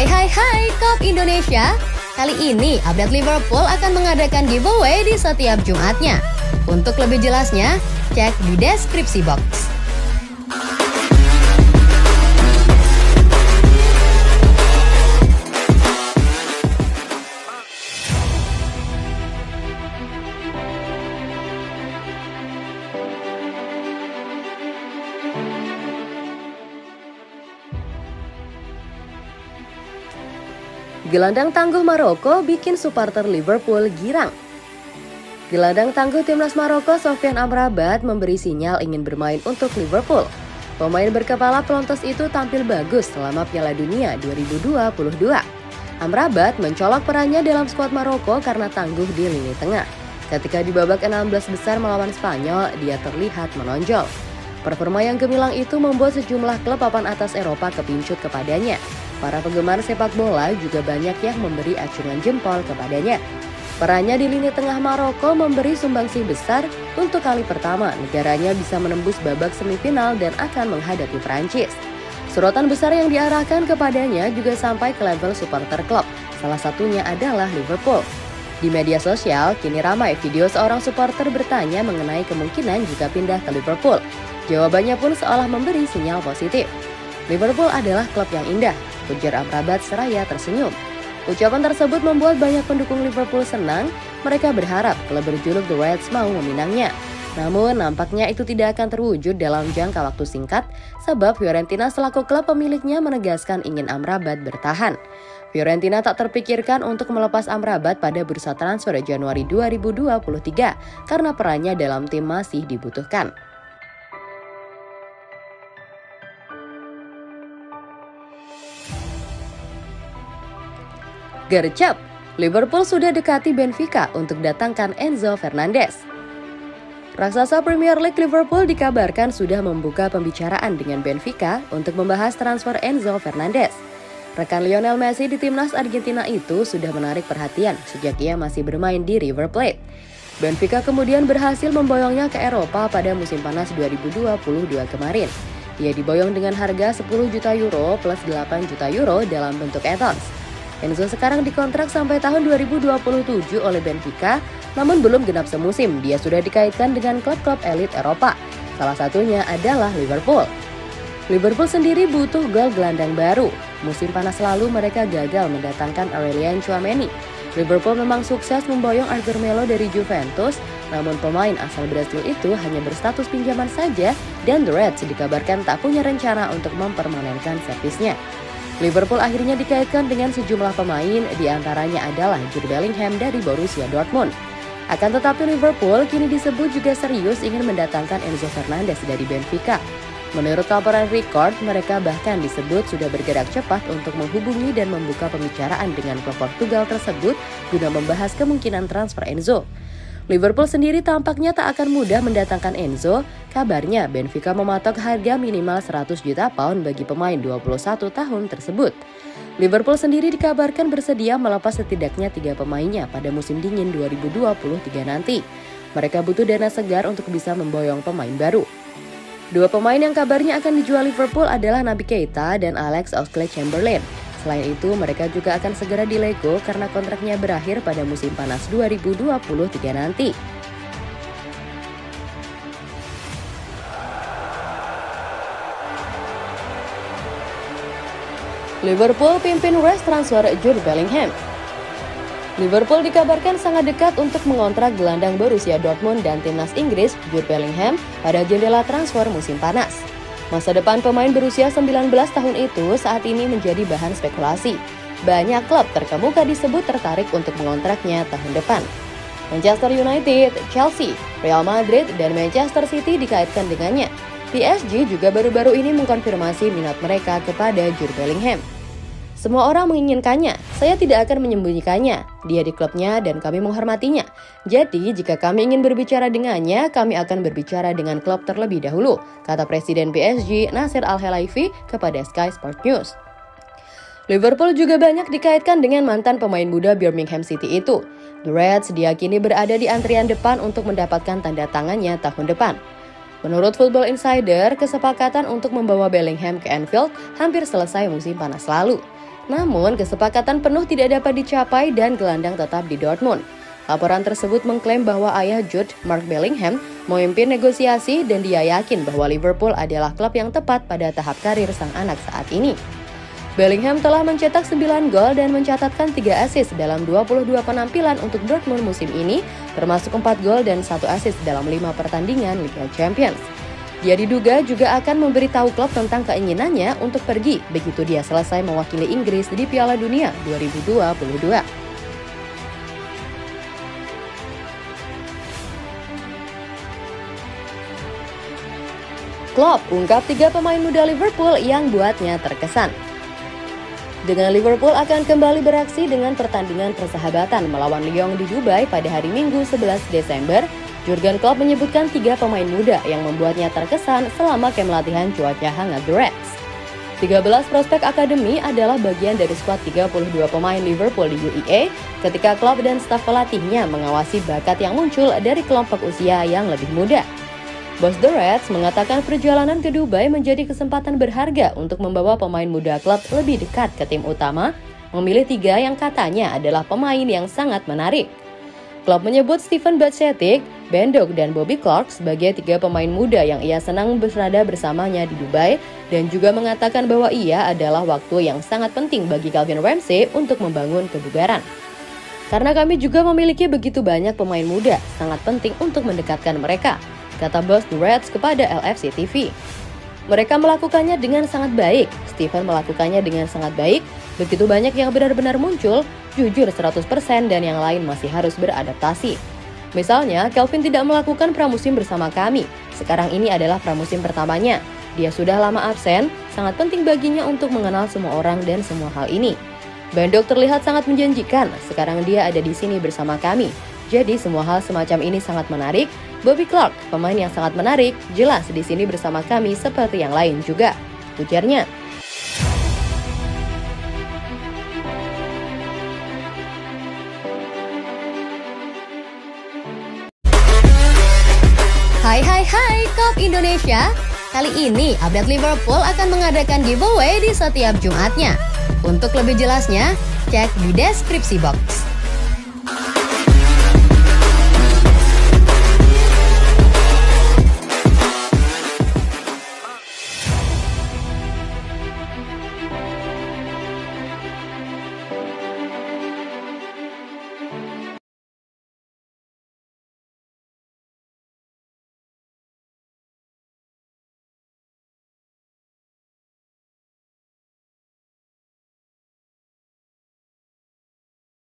Hai Kop Indonesia. Kali ini update Liverpool akan mengadakan giveaway di setiap Jumatnya. Untuk lebih jelasnya, cek di deskripsi box. Gelandang tangguh Maroko bikin supporter Liverpool girang. Gelandang tangguh timnas Maroko Sofiane Amrabat memberi sinyal ingin bermain untuk Liverpool. Pemain berkepala pelontos itu tampil bagus selama Piala Dunia 2022. Amrabat mencolok perannya dalam skuad Maroko karena tangguh di lini tengah. Ketika di babak 16 besar melawan Spanyol, dia terlihat menonjol. Performa yang gemilang itu membuat sejumlah klub papan atas Eropa kepincut kepadanya. Para penggemar sepak bola juga banyak yang memberi acungan jempol kepadanya. Perannya di lini tengah Maroko memberi sumbangsih besar untuk kali pertama negaranya bisa menembus babak semifinal dan akan menghadapi Prancis. Sorotan besar yang diarahkan kepadanya juga sampai ke level supporter klub, salah satunya adalah Liverpool. Di media sosial, kini ramai video seorang supporter bertanya mengenai kemungkinan jika pindah ke Liverpool. Jawabannya pun seolah memberi sinyal positif. Liverpool adalah klub yang indah, ujar Amrabat seraya tersenyum. Ucapan tersebut membuat banyak pendukung Liverpool senang. Mereka berharap klub berjuluk The Reds mau meminangnya. Namun nampaknya itu tidak akan terwujud dalam jangka waktu singkat, sebab Fiorentina selaku klub pemiliknya menegaskan ingin Amrabat bertahan. Fiorentina tak terpikirkan untuk melepas Amrabat pada bursa transfer Januari 2023 karena perannya dalam tim masih dibutuhkan. Gercep, Liverpool sudah dekati Benfica untuk datangkan Enzo Fernandez. Raksasa Premier League Liverpool dikabarkan sudah membuka pembicaraan dengan Benfica untuk membahas transfer Enzo Fernandez. Rekan Lionel Messi di timnas Argentina itu sudah menarik perhatian sejak ia masih bermain di River Plate. Benfica kemudian berhasil memboyongnya ke Eropa pada musim panas 2022 kemarin. Ia diboyong dengan harga 10 juta euro plus 8 juta euro dalam bentuk add-ons. Enzo sekarang dikontrak sampai tahun 2027 oleh Benfica, namun belum genap semusim. Dia sudah dikaitkan dengan klub-klub elit Eropa. Salah satunya adalah Liverpool. Liverpool sendiri butuh gol gelandang baru. Musim panas lalu mereka gagal mendatangkan Aurelien Tchouameni. Liverpool memang sukses memboyong Arthur Melo dari Juventus, namun pemain asal Brasil itu hanya berstatus pinjaman saja dan The Reds dikabarkan tak punya rencana untuk mempermanenkan servisnya. Liverpool akhirnya dikaitkan dengan sejumlah pemain, diantaranya adalah Jude Bellingham dari Borussia Dortmund. Akan tetapi Liverpool kini disebut juga serius ingin mendatangkan Enzo Fernandez dari Benfica. Menurut laporan Record, mereka bahkan disebut sudah bergerak cepat untuk menghubungi dan membuka pembicaraan dengan klub Portugal tersebut guna membahas kemungkinan transfer Enzo. Liverpool sendiri tampaknya tak akan mudah mendatangkan Enzo. Kabarnya Benfica mematok harga minimal 100 juta pound bagi pemain 21 tahun tersebut. Liverpool sendiri dikabarkan bersedia melepas setidaknya 3 pemainnya pada musim dingin 2023 nanti. Mereka butuh dana segar untuk bisa memboyong pemain baru. 2 pemain yang kabarnya akan dijual Liverpool adalah Naby Keita dan Alex Oxlade-Chamberlain. Selain itu, mereka juga akan segera dilego karena kontraknya berakhir pada musim panas 2023 nanti. Liverpool pimpin rush transfer Jude Bellingham. Liverpool dikabarkan sangat dekat untuk mengontrak gelandang Borussia Dortmund dan timnas Inggris Jude Bellingham pada jendela transfer musim panas. Masa depan pemain berusia 19 tahun itu saat ini menjadi bahan spekulasi. Banyak klub terkemuka disebut tertarik untuk mengontraknya tahun depan. Manchester United, Chelsea, Real Madrid, dan Manchester City dikaitkan dengannya. PSG juga baru-baru ini mengkonfirmasi minat mereka kepada Jude Bellingham. Semua orang menginginkannya, saya tidak akan menyembunyikannya. Dia di klubnya dan kami menghormatinya. Jadi jika kami ingin berbicara dengannya, kami akan berbicara dengan klub terlebih dahulu, kata Presiden PSG Nasser Al-Khelaifi kepada Sky Sports News. Liverpool juga banyak dikaitkan dengan mantan pemain muda Birmingham City itu. The Reds diyakini berada di antrian depan untuk mendapatkan tanda tangannya tahun depan. Menurut Football Insider, kesepakatan untuk membawa Bellingham ke Anfield hampir selesai musim panas lalu. Namun, kesepakatan penuh tidak dapat dicapai dan gelandang tetap di Dortmund. Laporan tersebut mengklaim bahwa ayah Jude, Mark Bellingham, memimpin negosiasi dan dia yakin bahwa Liverpool adalah klub yang tepat pada tahap karir sang anak saat ini. Bellingham telah mencetak 9 gol dan mencatatkan 3 assist dalam 22 penampilan untuk Dortmund musim ini, termasuk 4 gol dan 1 assist dalam 5 pertandingan Liga Champions. Dia diduga juga akan memberitahu klub tentang keinginannya untuk pergi begitu dia selesai mewakili Inggris di Piala Dunia 2022. Klopp ungkap 3 pemain muda Liverpool yang buatnya terkesan. Dengan Liverpool akan kembali beraksi dengan pertandingan persahabatan melawan Lyon di Dubai pada hari Minggu 11 Desember, Jurgen Klopp menyebutkan 3 pemain muda yang membuatnya terkesan selama camp latihan cuaca hangat The Reds. 13 prospek akademi adalah bagian dari skuad 32 pemain Liverpool di UEA ketika Klopp dan staf pelatihnya mengawasi bakat yang muncul dari kelompok usia yang lebih muda. Bos The Reds mengatakan perjalanan ke Dubai menjadi kesempatan berharga untuk membawa pemain muda klub lebih dekat ke tim utama, memilih 3 yang katanya adalah pemain yang sangat menarik. Klopp menyebut Steven Bajcetic, Ben Doak, dan Bobby Clark sebagai 3 pemain muda yang ia senang berada bersamanya di Dubai dan juga mengatakan bahwa ia adalah waktu yang sangat penting bagi Calvin Ramsey untuk membangun kebugaran. Karena kami juga memiliki begitu banyak pemain muda, sangat penting untuk mendekatkan mereka, kata bos The Reds kepada LFC TV. Mereka melakukannya dengan sangat baik, Steven melakukannya dengan sangat baik, begitu banyak yang benar-benar muncul, jujur 100% dan yang lain masih harus beradaptasi. Misalnya, Calvin tidak melakukan pramusim bersama kami, sekarang ini adalah pramusim pertamanya. Dia sudah lama absen, sangat penting baginya untuk mengenal semua orang dan semua hal ini. Ben Doak terlihat sangat menjanjikan, sekarang dia ada di sini bersama kami. Jadi semua hal semacam ini sangat menarik. Bobby Clark, pemain yang sangat menarik, jelas di sini bersama kami seperti yang lain juga, ujarnya. Hai Kop Indonesia. Kali ini update Liverpool akan mengadakan giveaway di setiap Jumatnya. Untuk lebih jelasnya, cek di deskripsi box.